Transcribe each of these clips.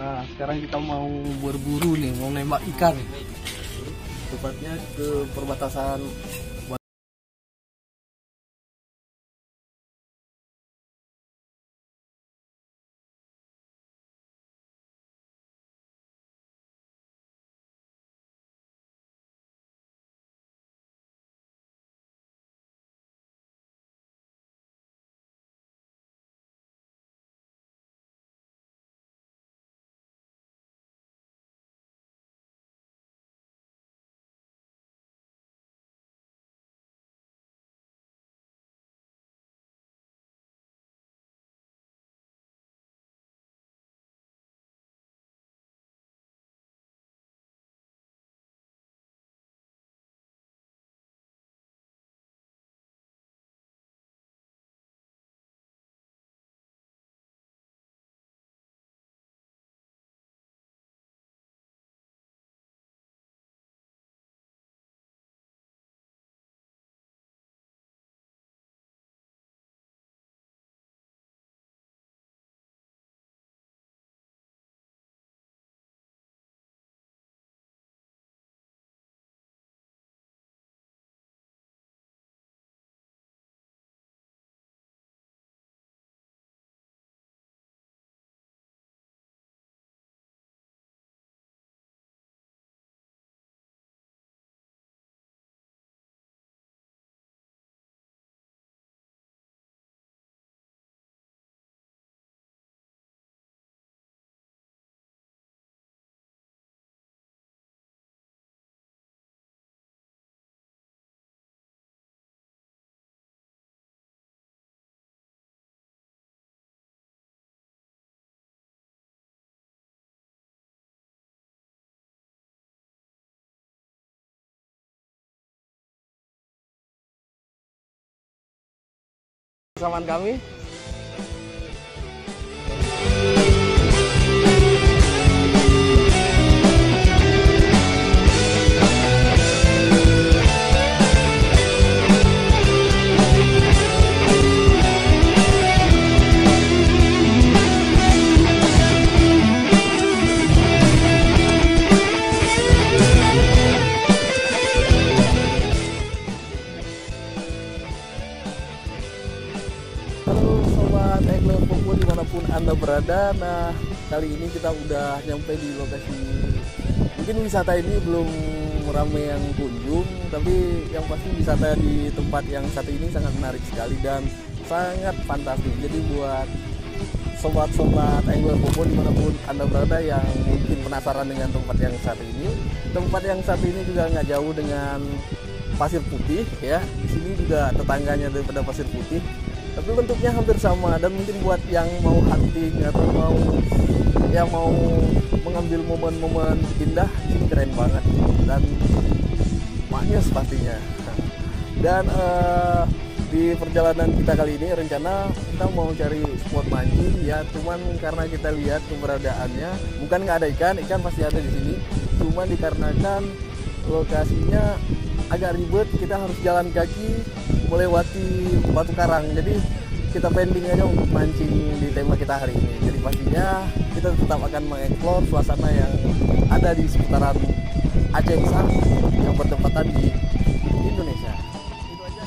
Nah, sekarang kita mau berburu nih, mau nembak ikan. Tepatnya ke perbatasan. Bersama kami. Angler Popo dimanapun Anda berada. Nah, kali ini kita udah nyampe di lokasi. Mungkin wisata ini belum ramai yang kunjung, tapi yang pasti wisata di tempat yang satu ini sangat menarik sekali dan sangat fantastis. Jadi buat sobat-sobat Angler Popo dimanapun Anda berada yang mungkin penasaran dengan tempat yang satu ini juga nggak jauh dengan Pasir Putih ya. Di sini juga tetangganya daripada Pasir Putih, tapi bentuknya hampir sama. Dan mungkin buat yang mau hunting atau mau mengambil momen-momen indah, ini keren banget dan maknyus pastinya. Dan di perjalanan kita kali ini rencana kita mau cari spot mancing ya, cuman karena kita lihat keberadaannya bukan nggak ada ikan pasti ada di sini, cuman dikarenakan lokasinya agak ribet, kita harus jalan kaki melewati batu karang. Jadi kita pending aja untuk mancing di tema kita hari ini. Jadi pastinya kita tetap akan mengeksplor suasana yang ada di sekitaran Aceh Besar yang bertempatan di Indonesia. Itu aja.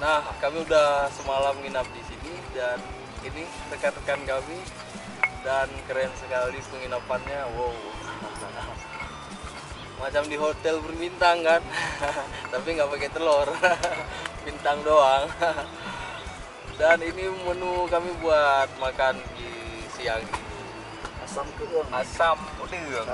Nah, kami udah semalam nginap di sini dan ini rekan-rekan kami dan keren sekali penginapannya. Wow. Macam di hotel berbintang kan. Tapi nggak pakai telur. Bintang doang. Dan ini menu kami buat makan di siang ini. Asam udang. Asam olive.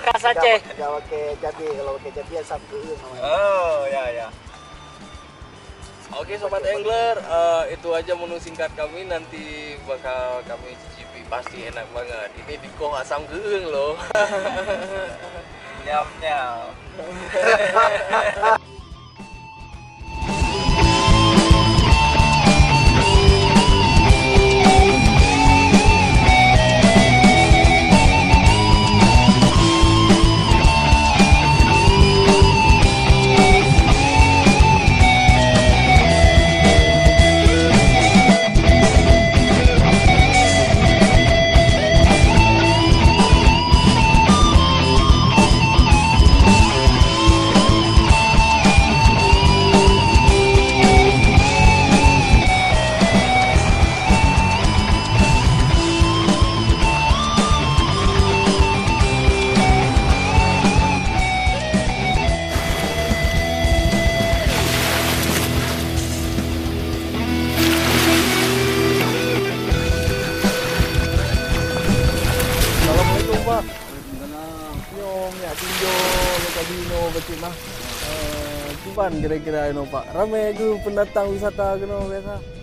Khas Aceh. Nggak pakai cabai, kalau pakai cabai asam keung. Oh ya. Oke sobat angler, itu aja menu singkat kami, nanti bakal kami cicipi, pasti enak banget. Ini dikoh asam keung loh. Nyam. Nah, cuman kira-kira Pak, ramai ke pendatang wisata biasa?